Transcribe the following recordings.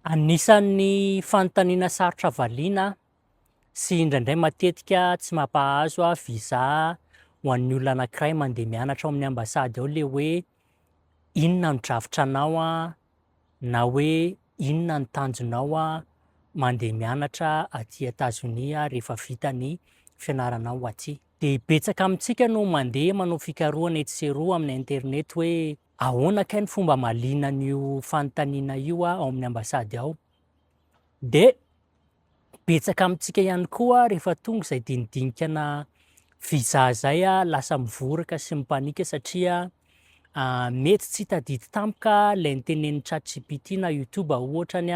Anisan'ny fanontaniana sarotra valiana sy indraindray matetika tsy mampahazo visa ho an'ny olona anankiray mandeha mianatra ao amin'ny ambasady ao le hoe inona no drafitranao na hoe inona ny tanjonao mandeha mianatra aty Etazonia rehefa vita ny fianaranao aty. De betsaka amintsika no mandeha manao fikarohana etsy sy eroa amin'ny internet hoe ahoana kay ny fomba mahaliana an'io fanontaniana io ao amin'ny ambasady ao. De betsaka amintsika ihany koa rehefa tonga izay dinidinikana visa zay lasa mivoraka sy mipanika satria mety tsy tadidy tampoka lay notenenin'ny ChatGPT na YouTube ohatrany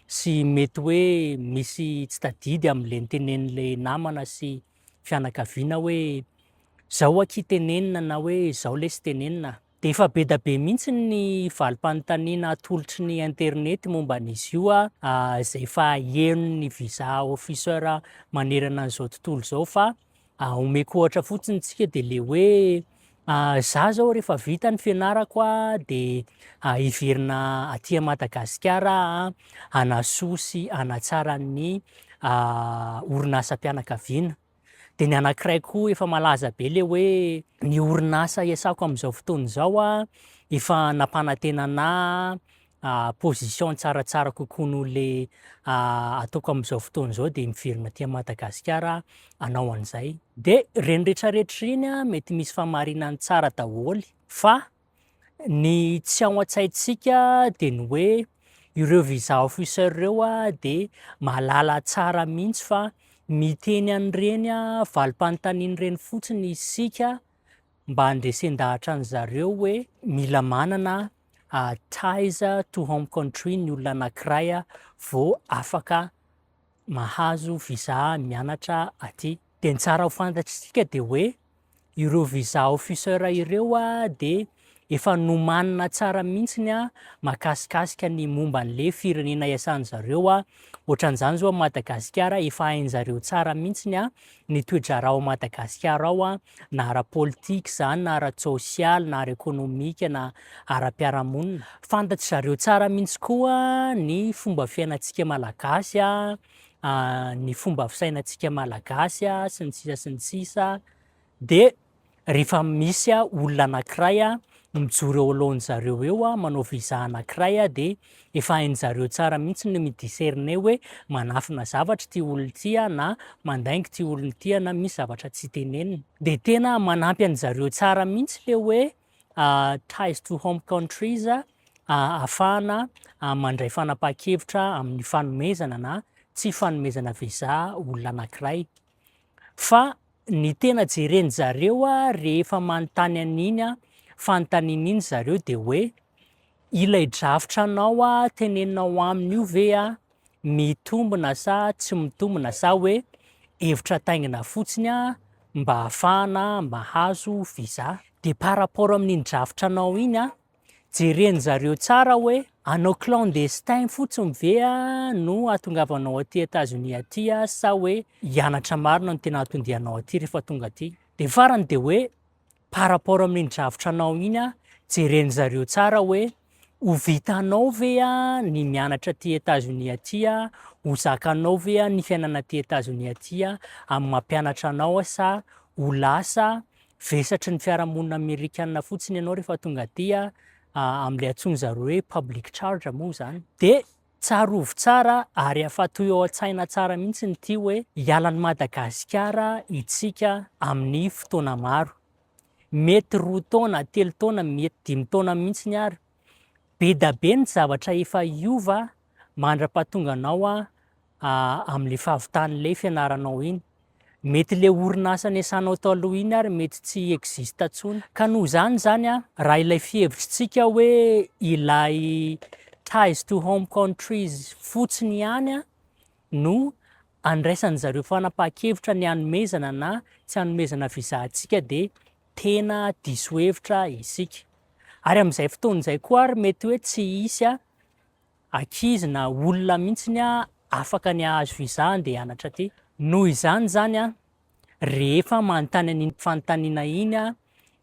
sy mety hoe misy tsy tadidy am'le notenenin'le namana sy fianakaviana hoe zao aky tenenina na hoe zao le sy tenenina. De efa be da be mihitsy ny valim-panontaniana atolotry ny internet momba an'izy io zay efa henon'ny visa officer manerana an'izao tontolo zao fa omeko ohatra fotsiny tsika de le hoe za zao rehefa vita ny fianarako de hiverina aty Madagasikara hanasoa sy hanatsara ny orinasam-pianakaviana. De ny anankiray koa efa malaza be le hoe ny orinasa iasako am'izao fotoana zao efa nampanantena anahy position tsaratsara kokoa noho le ataoko am'izao fotoana zao de miverina aty Madagasikara hanao an'izay. De reny rehetrarehetra reny mety misy famarinany tsara daholo fa ny tsy ao an-tsaintsika de ny hoe ireo visa officer ireo de mahalala tsara mihitsy fa miteny an'ireny valim-panontaniana ireny fotsiny isika mba handresen-dahatra an'zareo hoe mila manana ties to home country ny olona anankiray vao afaka mahazo visa mianatra aty. De ny tsara ho fantatritsika de hoe ireo visa officer ireo de efa nomanina tsara mihitsiny mahakasikasika ny momba an'le firenena iasan'zareo ohatran'izany zao Madagasikara efa hain'zareo tsara mihitsiny ny toedrarà ao Madagasikara ao na ara-politika zany na ara-tsôsialy na ara-ekônômika na ara-piarahamonina. Fantatry zareo tsara mihitsy koa ny fomba fiainantsika malagasy ny fomba fisainantsika malagasy sy ny sisa sy ny sisa. De rehefa misy olona anankiray mijoro eo alohan'zareo eo manao visa anankiray de efa hain'zareo tsara mihitsy ny mi-discerner hoe manafina zavatra ty olona ty na mandainga ty olona ty na misy zavatra tsy tenenina. De tena manampy an'zareo tsara mihitsy le hoe ties to home countries ahafahana mandray fanapahan-kevitra amin'ny fanomezana na tsy fanomezana visa olona anankiray. Fa ny tena jeren'zareo rehefa manontany an'iny fanontaniana iny zareo de hoe ilay drafitranao teneninao aminy io ve mitombina sa tsy mitombina sa hoe hevitra taingina fotsiny mba ahafahana mahazo visa. De par rapport amin'iny drafitranao iny jeren'zareo tsara hoe anao clandestin fotsiny ve no ahatongavanao aty Etazonia aty sa hoe hianatra marina no tena hahatondianao aty rehefa tonga aty. De farany de hoe par rapport amin'iny drafitranao iny jeren'zareo tsara hoe ho vitanao ve ny mianatra aty Etazonia aty ho zakanao ve ny fiainana aty Etazonia aty amin'ny mampianatra anao sa ho lasa vesatry ny fiarahamonina Amerikanina fotsiny ianao rehefa tonga aty am'le antsoin'zareo hoe public charge moa zany. De tsarovy tsara ary afatoy ao an-tsaina tsara mihitsy ny ty hoe hialan'ny Madagasikara itsika amin'ny fotoana maro. Mety 2 taona, 3 taona, mety 5 taona mihitsiny ary. Be da be ny zavatra efa hiova mandra-pahatonga anao am'le fahavitan'le fianaranao iny. Mety le orinasa niasanao taloha iny ary mety tsy existe intsony. Ka noho zany raha ilay fihevitrintsika hoe ilay ties to home countries fotsiny ihany no andraisan'zareo fanapahan-kevitra ny hanomezana na tsy hanomezana visa antsika de tena diso hevitra isika. Ary am'izay fotoan'izay koa ary mety hoe tsy hisy ankizy na olona mihitsiny afaka ny hahazo visa andeha hianatra aty. Noho izany zany rehefa manontany an'iny fanontaniana iny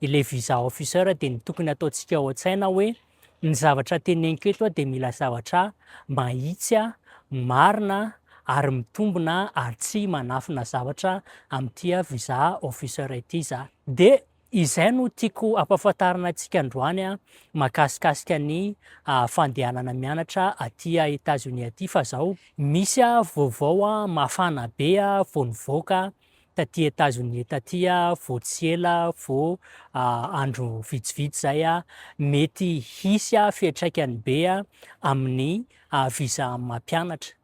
ilay visa officer de ny tokony ataontsika ao an-tsaina hoe ny zavatra teneniko eto de mila zavatra mahitsy a, marina ary mitombona ary tsy manafina zavatra am'ty visa officer ity za. De izay no tiako ampahafantarina antsika androany a mahakasikasika ny fandehanana mianatra aty États-Unis aty fa zao misy vaovao mafana be vao nivoaka taty États-Unis taty vao tsy ela vao andro vitsivitsy zay mety hisy fiantraikany be amin'ny visa mampianatra.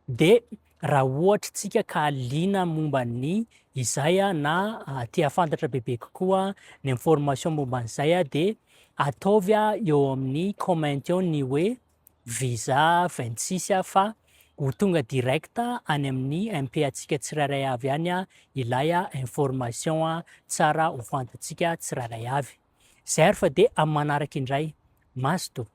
De raha ohatra tsika ka liana momba ny izay na te hafantatra bebe kokoa ny information momba an'izay de ataovy eo amin'ny comment eo ny hoe visa 26 fa ho tonga direct any amin'ny MP antsika tsirairay avy any ilay information tsara ho fantatsika tsirairay avy. Zay ary fa de am'manaraka indray, mazotoa.